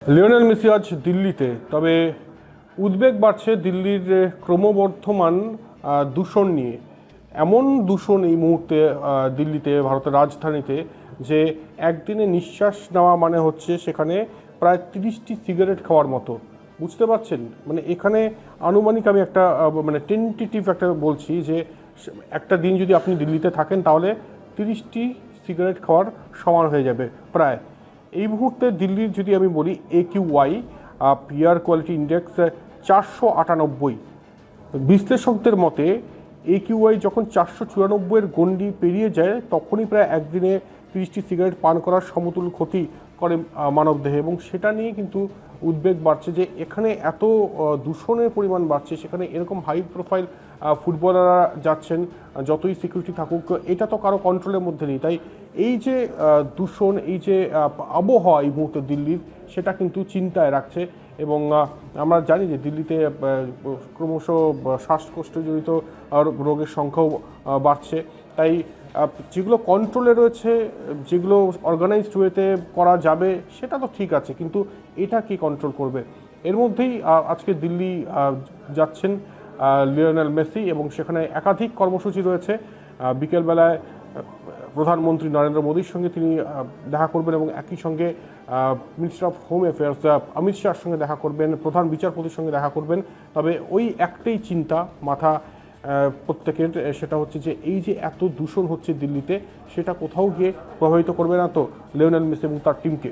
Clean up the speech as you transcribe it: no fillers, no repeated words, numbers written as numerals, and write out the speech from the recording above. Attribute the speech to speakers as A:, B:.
A: Lionel Messi আজ দিল্লিতে, তবে উদ্বেগ বাড়ছে দিল্লির ক্রমবর্ধমান দূষণ নিয়ে। এমন দূষণ এই মুহূর্তে দিল্লিতে, ভারতের রাজধানীতে, যে একদিনে নিঃশ্বাস নেওয়া মানে হচ্ছে সেখানে প্রায় 30টি সিগারেট খাওয়ার মতো। বুঝতে পারছেন? মানে এখানে আনুমানিক আমি একটা মানে টেন্টেটিভ একটা বলছি যে একটা দিন যদি আপনি দিল্লিতে থাকেন তাহলে 30টি সিগারেট খাওয়ার সমান হয়ে যাবে প্রায়। এই মুহূর্তে দিল্লির যদি আমি বলি AQI এয়ার কোয়ালিটি ইন্ডেক্স 498। বিশ্লেষকদের মতে AQI যখন 494-এর গণ্ডি পেরিয়ে যায় তখনই প্রায় একদিনে 30টি সিগারেট পান করার সমতুল ক্ষতি করে মানবদেহে, এবং সেটা নিয়ে কিন্তু উদ্বেগ বাড়ছে যে এখানে এত দূষণের পরিমাণ বাড়ছে, সেখানে এরকম হাই প্রোফাইল ফুটবলাররা যাচ্ছেন, যতই সিকিউরিটি থাকুক এটা তো কারো কন্ট্রোলের মধ্যে নেই। তাই এই যে দূষণ, এই যে আবহাওয়া এই মুহূর্তে দিল্লির, সেটা কিন্তু চিন্তায় রাখছে। এবং আমরা জানি যে দিল্লিতে ক্রমশ শ্বাসকষ্টজনিত রোগের সংখ্যাও বাড়ছে। তাই যেগুলো কন্ট্রোলে রয়েছে, যেগুলো অর্গানাইজড ওয়েতে করা যাবে সেটা তো ঠিক আছে, কিন্তু এটা কি কন্ট্রোল করবে? এর মধ্যেই আজকে দিল্লি যাচ্ছেন লিওনেল মেসি, এবং সেখানে একাধিক কর্মসূচি রয়েছে। বিকেলবেলায় প্রধানমন্ত্রী নরেন্দ্র মোদীর সঙ্গে তিনি দেখা করবেন, এবং একই সঙ্গে minister of home affairs Amit শাহর সঙ্গে দেখা করবেন, প্রধান বিচারপতির সঙ্গে দেখা করবেন। তবে ওই একটাই চিন্তা মাথা প্রত্যেকের, সেটা হচ্ছে যে এই যে এত দূষণ হচ্ছে দিল্লিতে, সেটা কোথাও গিয়ে প্রভাবিত করবে না তো লিওনেল মেসি এবং তার টিমকে?